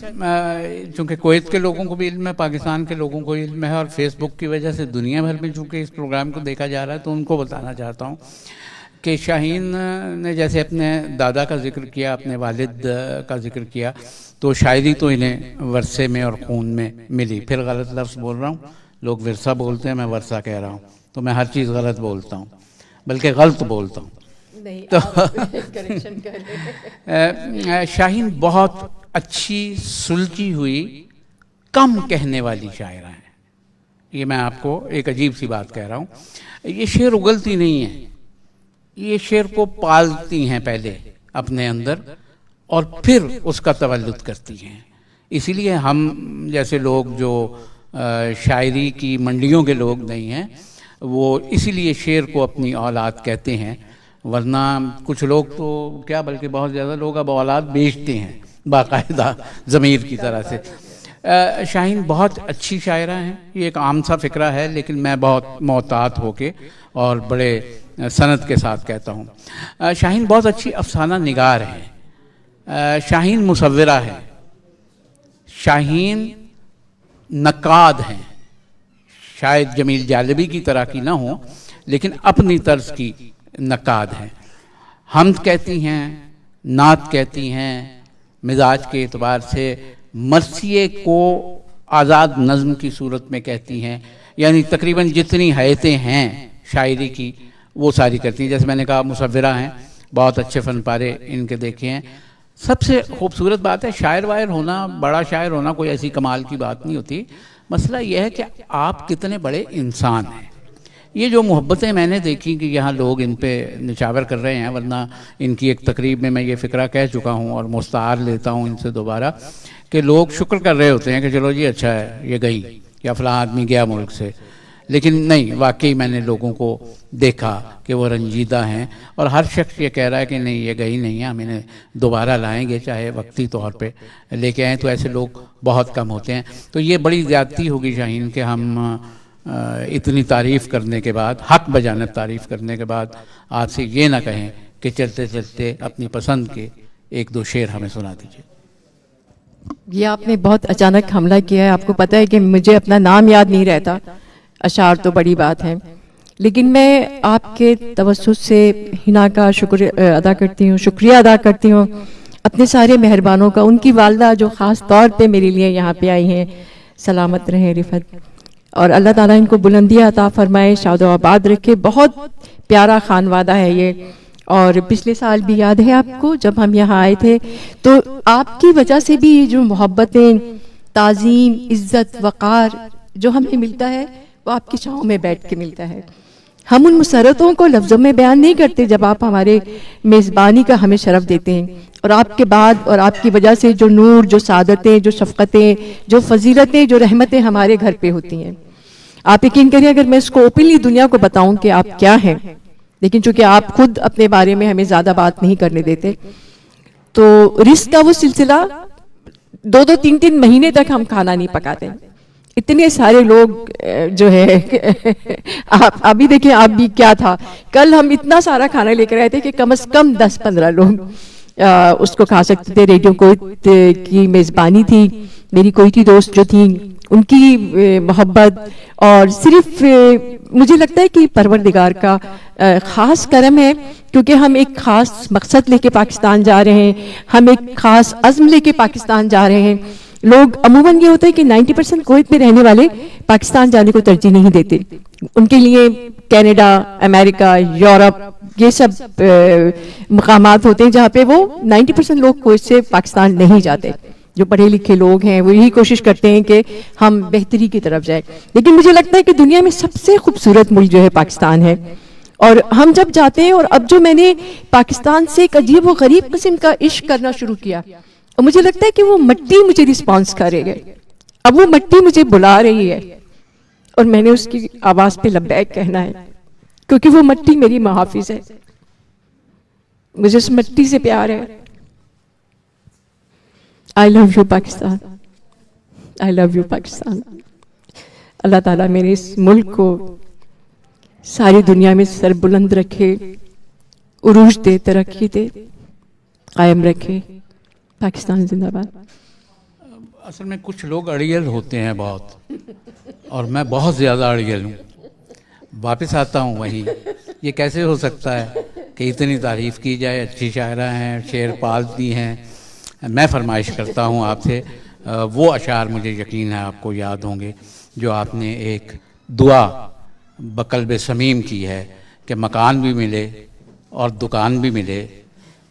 چونکہ کویت کے لوگوں کو بھی علم ہے, پاکستان کے لوگوں کو علم ہے, اور فیس بک کی وجہ سے دنیا بھر میں چونکہ اس پروگرام کو دیکھا جا رہا ہے, تو ان کو بتانا چاہتا ہوں کہ شاہین نے جیسے اپنے دادا کا ذکر کیا, اپنے والد کا ذکر کیا, تو شاعری تو انہیں ورثے میں اور خون میں ملی. پھر غلط لفظ بول رہا ہوں, لوگ ورثہ بولتے ہیں, میں ورثہ کہہ رہا ہوں, تو میں ہر چیز غلط بولتا ہوں, بلکہ غلط بولتا ہوں. تو شاہین بہت اچھی سلجھی ہوئی کم کہنے والی شاعرہ ہیں. یہ میں آپ کو ایک عجیب سی بات کہہ رہا ہوں, یہ شعر اگلتی نہیں ہے, یہ شعر کو پالتی ہیں پہلے اپنے اندر اور پھر اس کا تولد کرتی ہیں. اسی لیے ہم جیسے لوگ جو شاعری کی منڈیوں کے لوگ نہیں ہیں, وہ اسی لیے شعر کو اپنی اولاد کہتے ہیں, ورنہ کچھ لوگ تو کیا بلکہ بہت زیادہ لوگ اب اولاد بیچتے ہیں باقاعدہ ضمیر کی طرح سے. شاہین بہت اچھی شاعرہ ہیں, یہ ایک عام سا فکرہ ہے, لیکن میں بہت محتاط ہو کے اور بڑے سند کے ساتھ کہتا ہوں. شاہین بہت اچھی افسانہ نگار ہے, شاہین مصورہ ہے, شاہین نقاد ہیں, شاید جمیل جالبی کی طرح کی نہ ہوں لیکن اپنی طرز کی نقاد ہیں. حمد کہتی ہیں, نعت کہتی ہیں, مزاج کے اعتبار سے مرثیے کو آزاد نظم کی صورت میں کہتی ہیں, یعنی تقریباً جتنی حیتیں ہیں شاعری کی وہ ساری کرتی ہیں. جیسے میں نے کہا مصورہ ہیں, بہت اچھے فن پارے ان کے دیکھے ہیں. سب سے خوبصورت بات ہے شاعر وائر ہونا, بڑا شاعر ہونا کوئی ایسی کمال کی بات نہیں ہوتی, مسئلہ یہ ہے کہ آپ کتنے بڑے انسان ہیں. یہ جو محبتیں میں نے دیکھی کہ یہاں لوگ ان پہ نچاور کر رہے ہیں, ورنہ ان کی ایک تقریب میں یہ فکرہ کہہ چکا ہوں اور مستعار لیتا ہوں ان سے دوبارہ, کہ لوگ شکر کر رہے ہوتے ہیں کہ چلو جی اچھا ہے یہ گئی, یا فلاں آدمی گیا ملک سے, لیکن نہیں, واقعی میں نے لوگوں کو دیکھا کہ وہ رنجیدہ ہیں, اور ہر شخص یہ کہہ رہا ہے کہ نہیں یہ گئی نہیں ہے, ہم انہیں دوبارہ لائیں گے, چاہے وقتی طور پہ لے کے آئیں. تو ایسے لوگ بہت کم ہوتے ہیں. تو یہ بڑی زیادتی ہوگی شاہین کہ ہم اتنی تعریف کرنے کے بعد, حق بجانب تعریف کرنے کے بعد, آج سے یہ نہ کہیں کہ چلتے چلتے اپنی پسند کے ایک دو شعر ہمیں سنا دیجیے. یہ آپ نے بہت اچانک حملہ کیا ہے. آپ کو پتہ ہے کہ مجھے اپنا نام یاد نہیں رہتا, اشعار تو بڑی بات ہے, لیکن میں آپ کے توسط سے ہنا کا شکریہ ادا کرتی ہوں اپنے سارے مہربانوں کا. ان کی والدہ جو خاص طور پہ میرے لیے یہاں پہ آئی ہیں, سلامت رہیں رفت, اور اللہ تعالیٰ ان کو بلندیاں عطا فرمائے, شاد و آباد رکھے. بہت پیارا خانوادہ ہے یہ. اور پچھلے سال بھی یاد ہے آپ کو جب ہم یہاں آئے تھے, تو آپ کی وجہ سے بھی جو محبتیں, تعظیم, عزت, وقار جو ہمیں ملتا ہے وہ آپ کی چھاؤں میں بیٹھ کے ملتا ہے. ہم ان مسرتوں کو لفظوں میں بیان نہیں کرتے جب آپ ہمارے میزبانی کا ہمیں شرف دیتے ہیں, اور آپ کے بعد اور آپ کی وجہ سے جو نور, جو سعادتیں, جو شفقتیں, جو فضیلتیں, جو رحمتیں ہمارے گھر پہ ہوتی ہیں. آپ یقین کریں اگر میں اس کو اوپنلی دنیا کو بتاؤں کہ آپ کیا ہیں, لیکن چونکہ آپ خود اپنے بارے میں ہمیں زیادہ بات نہیں کرنے دیتے, تو رزق کا وہ سلسلہ 2-3 مہینے تک ہم کھانا نہیں پکاتے. اتنے سارے لوگ جو ہے آپ ابھی دیکھیں, آپ بھی کیا تھا, کل ہم اتنا سارا کھانا لے کر آئے تھے کہ کم از کم 10-15 لوگ اس کو کھا سکتے تھے. ریڈیو کویت کی میزبانی تھی, میری کویتی دوست جو تھیں ان کی محبت, اور صرف مجھے لگتا ہے کہ پروردگار کا خاص کرم ہے, کیونکہ ہم ایک خاص مقصد لے کے پاکستان جا رہے ہیں, ہم ایک خاص عزم لے کے پاکستان جا رہے ہیں. لوگ عموماً یہ ہوتا ہے کہ 90% کویت میں رہنے والے پاکستان جانے کو ترجیح نہیں دیتے. ان کے لیے کینیڈا, امریکہ, یورپ, یہ سب مقامات ہوتے ہیں جہاں پہ وہ 90% لوگ کویت سے پاکستان نہیں جاتے. جو پڑھے لکھے لوگ ہیں وہ یہی کوشش کرتے ہیں کہ ہم بہتری کی طرف جائیں. لیکن مجھے لگتا ہے کہ دنیا میں سب سے خوبصورت ملک جو ہے پاکستان ہے, اور ہم جب جاتے ہیں, اور اب جو میں نے پاکستان سے ایک عجیب و غریب قسم کا عشق کرنا شروع کیا, اور مجھے لگتا ہے کہ وہ مٹی مجھے رسپانس کر رہی ہے, اب وہ مٹی مجھے بلا رہی ہے, اور میں نے اس کی آواز پہ لبیک کہنا ہے, کیونکہ وہ مٹی میری محافظ ہے. مجھے اس مٹی سے پیار ہے. I love you Pakistan, I love you Pakistan. اللہ تعالیٰ میرے اس ملک کو ساری دنیا میں سر بلند رکھے, عروج دے, ترقی دے, قائم رکھے. پاکستان زندہ باد. اصل میں کچھ لوگ اڑیل ہوتے ہیں بہت, اور میں بہت زیادہ اڑیل ہوں. واپس آتا ہوں وہیں, یہ کیسے ہو سکتا ہے کہ اتنی تعریف کی جائے, اچھی شاعرہ ہیں, شعر پالتی ہیں. میں فرمائش کرتا ہوں آپ سے وہ اشعار, مجھے یقین ہے آپ کو یاد ہوں گے, جو آپ نے ایک دعا بقلب صمیم کی ہے کہ مکان بھی ملے اور دکان بھی ملے,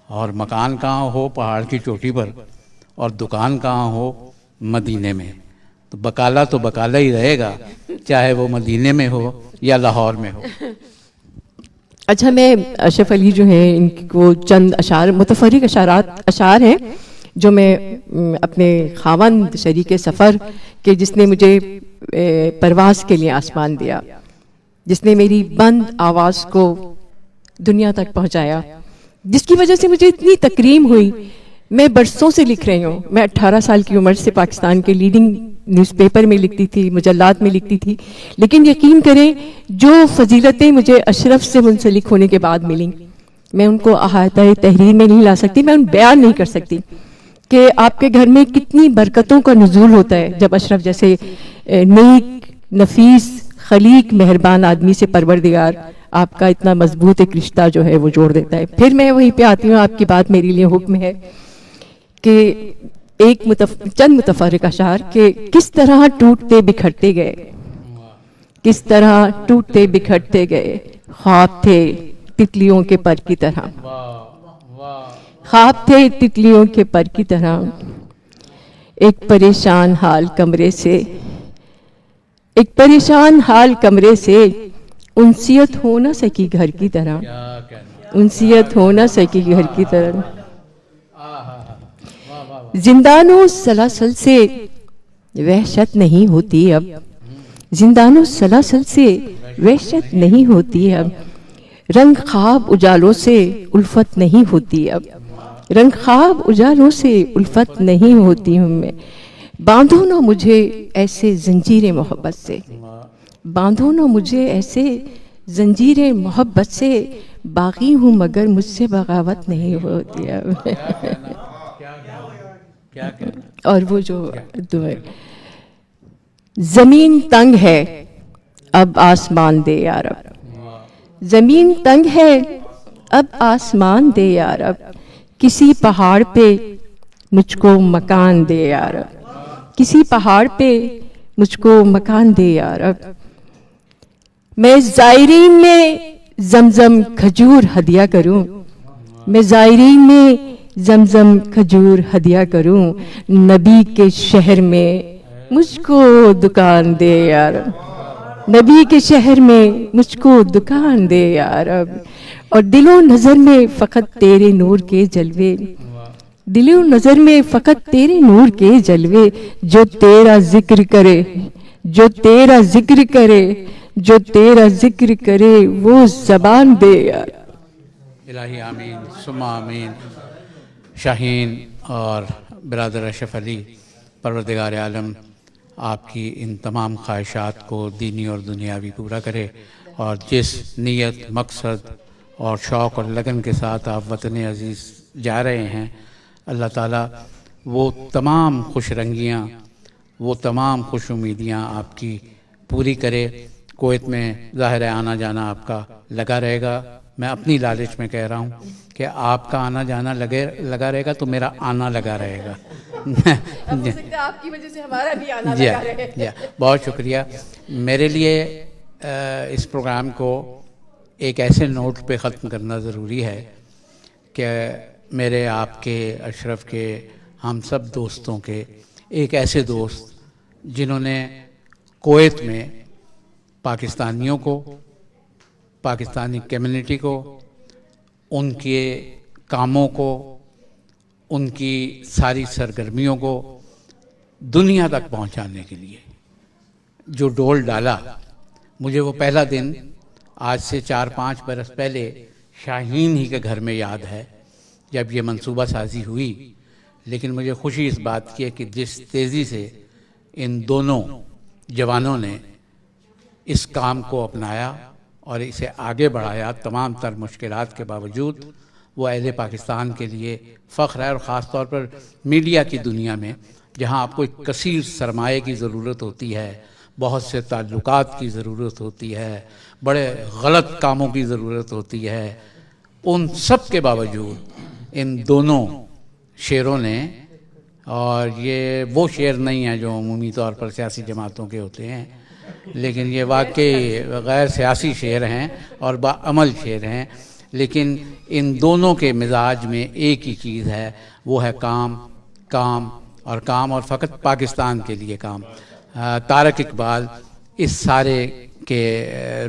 اور مکان کہاں ہو پہاڑ کی چوٹی پر, اور دکان کہاں ہو مدینے میں. تو بکالا تو بکالا ہی رہے گا, چاہے وہ مدینے میں ہو یا لاہور میں ہو. اچھا, میں اشرف علی جو ہیں ان کو چند اشعار, متفرق اشعار ہیں جو میں اپنے خاوند شریک سفر کہ جس نے مجھے پرواز کے لیے آسمان دیا, جس نے میری بند آواز کو دنیا تک پہنچایا, جس کی وجہ سے مجھے اتنی تکریم ہوئی. میں برسوں سے لکھ رہی ہوں. میں 18 سال کی عمر سے پاکستان کے لیڈنگ نیوز پیپر میں لکھتی تھی, مجلات میں لکھتی تھی, لیکن یقین کریں جو فضیلتیں مجھے اشرف سے منسلک ہونے کے بعد ملیں, میں ان کو احاطہ تحریر میں نہیں لا سکتی, میں ان بیان نہیں کر سکتی کہ آپ کے گھر میں کتنی برکتوں کا نزول ہوتا ہے جب اشرف جیسے نیک, نفیس, خلیق, مہربان آدمی سے پروردگار آپ کا اتنا مضبوط ایک رشتہ جو ہے وہ جوڑ دیتا ہے. پھر میں وہیں پہ آتی ہوں, آپ کی بات میرے لیے حکم ہے کہ ایک چند متفرق اشعار کہ کس طرح ٹوٹتے بکھرتے گئے, کس طرح ٹوٹتے بکھرتے گئے, خواب تھے تتلیوں کے پر کی طرح, خواب تھے تتلیوں کے پر کی طرح, ایک پریشان حال کمرے سے, ایک پریشان حال کمرے سے, انسیت ہو نہ سکی گھر کی طرح, انسیت ہو نہ سکی گھر کی طرح. زندانوں سلاسل سے وحشت نہیں ہوتی اب, زندانوں سلاسل سے وحشت نہیں ہوتی اب, رنگ خواب اجالوں سے الفت نہیں ہوتی اب, رنگ خواب اجالوں سے الفت نہیں ہوتی ہوں میں. باندھو نہ مجھے ایسے زنجیر محبت سے, باندھو نہ مجھے ایسے زنجیر محبت سے, باغی ہوں مگر مجھ سے بغاوت نہیں ہوتی اب. اور وہ جو دعا, زمین تنگ ہے اب آسمان دے یا رب, زمین تنگ ہے اب آسمان دے یا رب, کسی پہاڑ پہ مجھ کو مکان دے یا رب, کسی پہاڑ پہ مجھ کو مکان دے یا رب. میں زائرین میں زمزم کھجور ہدیہ کروں, میں زائرین میں زمزم کھجور ہدیہ کروں, نبی کے شہر میں مجھ کو دکان دے یا رب, نبی کے شہر میں مجھ کو دکان دے یا رب. اور دل و نظر میں فقط تیرے نور کے جلوے, دل و نظر میں فقط تیرے نور کے جلوے, جو تیرا ذکر کرے, جو تیرا ذکر کرے, جو تیرا ذکر کرے وہ زبان دے یا رب. الہی آمین ثم آمین. شاہین اور برادر اشرف علی, پروردگار عالم آپ کی ان تمام خواہشات کو دینی اور دنیاوی پورا کرے, اور جس نیت, مقصد اور شوق اور لگن کے ساتھ آپ وطن عزیز جا رہے ہیں, اللہ تعالیٰ وہ تمام خوش رنگیاں, وہ تمام خوش امیدیاں آپ کی پوری کرے. کویت میں ظاہر ہے آنا جانا آپ کا لگا رہے گا. میں اپنی لالچ میں کہہ رہا ہوں کہ آپ کا آنا جانا لگا رہے گا تو میرا آنا لگا رہے گا. آپ کی وجہ سے ہمارا بھی آنا لگا رہے گا. بہت شکریہ. میرے لیے اس پروگرام کو ایک ایسے نوٹ پہ ختم کرنا ضروری ہے کہ میرے, آپ کے, اشرف کے, ہم سب دوستوں کے ایک ایسے دوست جنہوں نے کویت میں پاکستانیوں کو, پاکستانی کمیونٹی کو, ان کے کاموں کو, ان کی ساری سرگرمیوں کو دنیا تک پہنچانے کے لیے جو ڈول ڈالا. مجھے وہ پہلا دن آج سے 4-5 برس پہلے شاہین ہی کے گھر میں یاد ہے جب یہ منصوبہ سازی ہوئی. لیکن مجھے خوشی اس بات کی ہے کہ جس تیزی سے ان دونوں جوانوں نے اس کام کو اپنایا اور اسے آگے بڑھایا تمام تر مشکلات کے باوجود، وہ اہل پاکستان کے لیے فخر ہے، اور خاص طور پر میڈیا کی دنیا میں جہاں آپ کو ایک کثیر سرمایہ کی ضرورت ہوتی ہے، بہت سے تعلقات کی ضرورت ہوتی ہے، بڑے غلط کاموں کی ضرورت ہوتی ہے، ان سب کے باوجود ان دونوں شیروں نے، اور یہ وہ شعر نہیں ہیں جو عمومی طور پر سیاسی جماعتوں کے ہوتے ہیں، لیکن یہ واقعی غیر سیاسی شعر ہیں اور باعمل شعر ہیں، لیکن ان دونوں کے مزاج میں ایک ہی چیز ہے، وہ ہے کام، کام اور کام، اور فقط پاکستان کے لیے کام۔ طارق اقبال اس سارے کے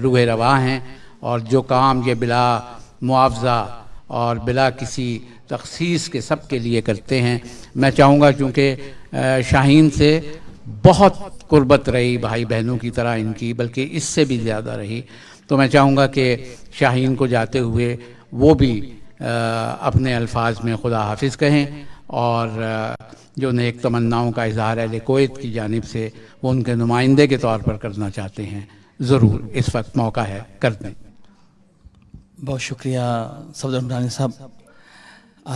روح رواں ہیں، اور جو کام یہ بلا معاوضہ اور بلا کسی تخصیص کے سب کے لیے کرتے ہیں۔ میں چاہوں گا چونکہ شاہین سے بہت قربت رہی بھائی بہنوں کی طرح ان کی، بلکہ اس سے بھی زیادہ رہی، تو میں چاہوں گا کہ شاہین کو جاتے ہوئے وہ بھی اپنے الفاظ میں خدا حافظ کہیں، اور جو نیک تمناؤں کا اظہار اہل کویت کی جانب سے وہ ان کے نمائندے کے طور پر کرنا چاہتے ہیں، ضرور اس وقت موقع ہے، کر دیں۔ بہت شکریہ صفدر عمرانی صاحب،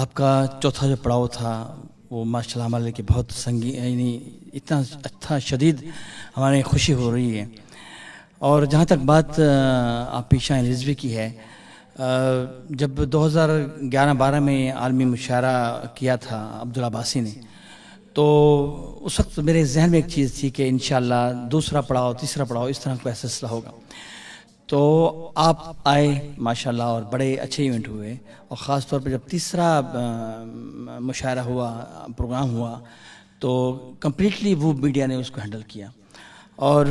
آپ کا چوتھا جو پڑاؤ تھا وہ ماشاء اللہ ہمارے لیے بہت سنگین، یعنی اتنا اچھا شدید ہمارے خوشی ہو رہی ہے۔ اور جہاں تک بات آپ پیشہ رضوی کی ہے، جب 2011-12 میں عالمی مشاعرہ کیا تھا عبدالعباسی نے، تو اس وقت میرے ذہن میں ایک چیز تھی کہ انشاءاللہ دوسرا پڑاؤ، تیسرا پڑاؤ اس طرح کا سلسلہ ہوگا۔ تو آپ آئے ماشاءاللہ اور بڑے اچھے ایونٹ ہوئے، اور خاص طور پہ جب تیسرا مشاعرہ ہوا، پروگرام ہوا، تو کمپلیٹلی وہ میڈیا نے اس کو ہینڈل کیا، اور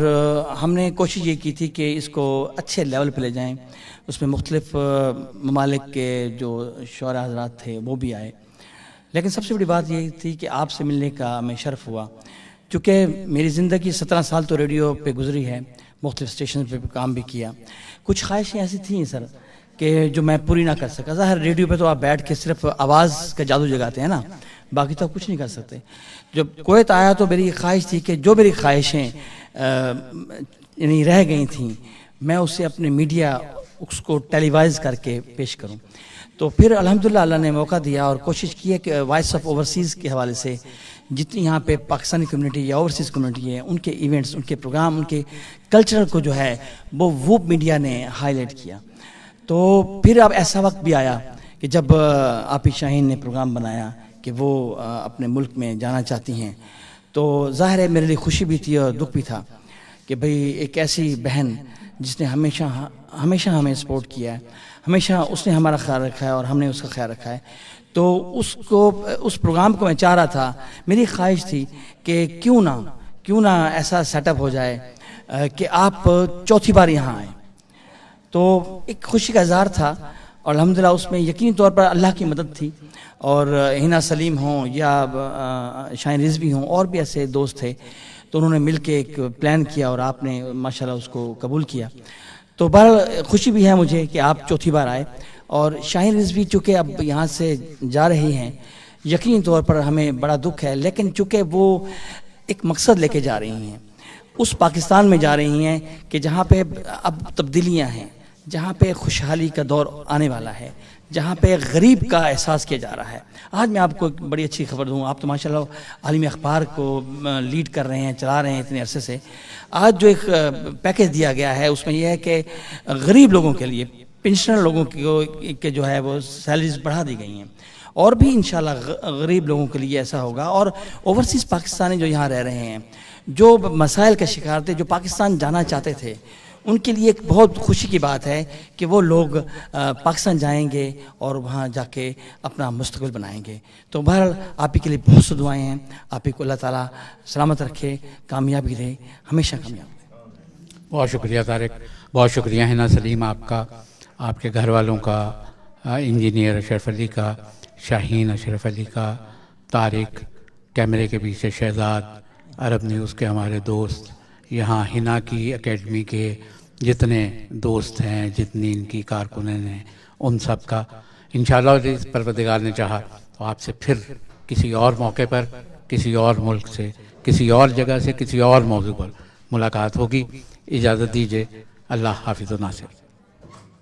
ہم نے کوشش یہ کی تھی کہ اس کو اچھے لیول پہ لے جائیں۔ اس میں مختلف ممالک کے جو شعراء حضرات تھے وہ بھی آئے، لیکن سب سے بڑی بات یہ تھی کہ آپ سے ملنے کا ہمیں شرف ہوا، چونکہ میری زندگی 17 سال تو ریڈیو پہ گزری ہے، مختلف اسٹیشن پہ کام بھی کیا، کچھ خواہشیں ایسی تھیں سر کہ جو میں پوری نہ کر سکا۔ ظاہر ریڈیو پہ تو آپ بیٹھ کے صرف آواز کا جادو جگاتے ہیں نا، باقی تو آپ کچھ نہیں کر سکتے۔ جب کویت آیا تو میری خواہش تھی کہ جو میری خواہشیں یعنی رہ گئی تھیں، میں اسے اپنے میڈیا اس کو ٹیلی وائز کر کے پیش کروں۔ تو پھر الحمدللہ اللہ نے موقع دیا، اور کوشش کی ہے کہ وائس آف اوورسیز کے حوالے سے جتنی یہاں پہ پاکستانی کمیونٹی یا اوورسیز کمیونٹی ہے، ان کے ایونٹس، ان کے پروگرام، ان کے کلچر کو جو ہے وہ میڈیا نے ہائی لائٹ کیا۔ تو پھر اب ایسا وقت بھی آیا کہ جب آپی شاہین نے پروگرام بنایا کہ وہ اپنے ملک میں جانا چاہتی ہیں، تو ظاہر ہے میرے لیے خوشی بھی تھی اور دکھ بھی تھا کہ بھئی ایک ایسی بہن جس نے ہمیشہ ہمیں سپورٹ کیا ہے، ہمیشہ اس نے ہمارا خیال رکھا ہے اور ہم نے اس کا خیال رکھا ہے، تو اس پروگرام کو میں چاہ رہا تھا، میری خواہش تھی کہ کیوں نہ ایسا سیٹ اپ ہو جائے کہ آپ چوتھی بار یہاں آئیں۔ تو ایک خوشی کا اظہار تھا، اور الحمدللہ اس میں یقینی طور پر اللہ کی مدد تھی، اور ہنا سلیم ہوں یا شاہین رضوی ہوں اور بھی ایسے دوست تھے، تو انہوں نے مل کے ایک پلان کیا اور آپ نے ماشاءاللہ اس کو قبول کیا۔ تو بہرحال خوشی بھی ہے مجھے کہ آپ چوتھی بار آئے، اور شاہین رضوی چونکہ اب یہاں سے جا رہی ہیں، یقینی طور پر ہمیں بڑا دکھ ہے، لیکن چونکہ وہ ایک مقصد لے کے جا رہی ہیں، اس پاکستان میں جا رہی ہیں کہ جہاں پہ اب تبدیلیاں ہیں، جہاں پہ خوشحالی کا دور آنے والا ہے، جہاں پہ غریب کا احساس کیا جا رہا ہے۔ آج میں آپ کو ایک بڑی اچھی خبر دوں، آپ تو ماشاءاللہ عالمی اخبار کو لیڈ کر رہے ہیں، چلا رہے ہیں اتنے عرصے سے۔ آج جو ایک پیکیج دیا گیا ہے اس میں یہ ہے کہ غریب لوگوں کے لیے، پنشنر لوگوں کے جو ہے وہ سیلریز بڑھا دی گئی ہیں، اور بھی انشاءاللہ غریب لوگوں کے لیے ایسا ہوگا۔ اور اوورسیز پاکستانی جو یہاں رہ رہے ہیں، جو مسائل کا شکار تھے، جو پاکستان جانا چاہتے تھے، ان کے لیے ایک بہت خوشی کی بات ہے کہ وہ لوگ پاکستان جائیں گے اور وہاں جا کے اپنا مستقبل بنائیں گے۔ تو بہرحال آپ ہی کے لیے بہت سی دعائیں ہیں، آپ ہی کو اللہ تعالیٰ سلامت رکھے، کامیابی دے، ہمیشہ کامیاب دے۔ بہت شکریہ طارق، بہت شکریہ ہنا سلیم آپ کا، آپ کے گھر والوں کا، انجینئر اشرف علی کا، شاہین اشرف علی کا، طارق، کیمرے کے پیچھے شہزاد، عرب نیوز کے ہمارے دوست، یہاں ہنا کی اکیڈمی کے جتنے دوست ہیں، جتنی ان کی کارکنین ہیں، ان سب کا انشاءاللہ پروردگار نے چاہا تو آپ سے پھر کسی اور موقع پر، کسی اور ملک سے، کسی اور جگہ سے، کسی اور موضوع پر ملاقات ہوگی۔ اجازت دیجیے، اللہ حافظ و ناصر۔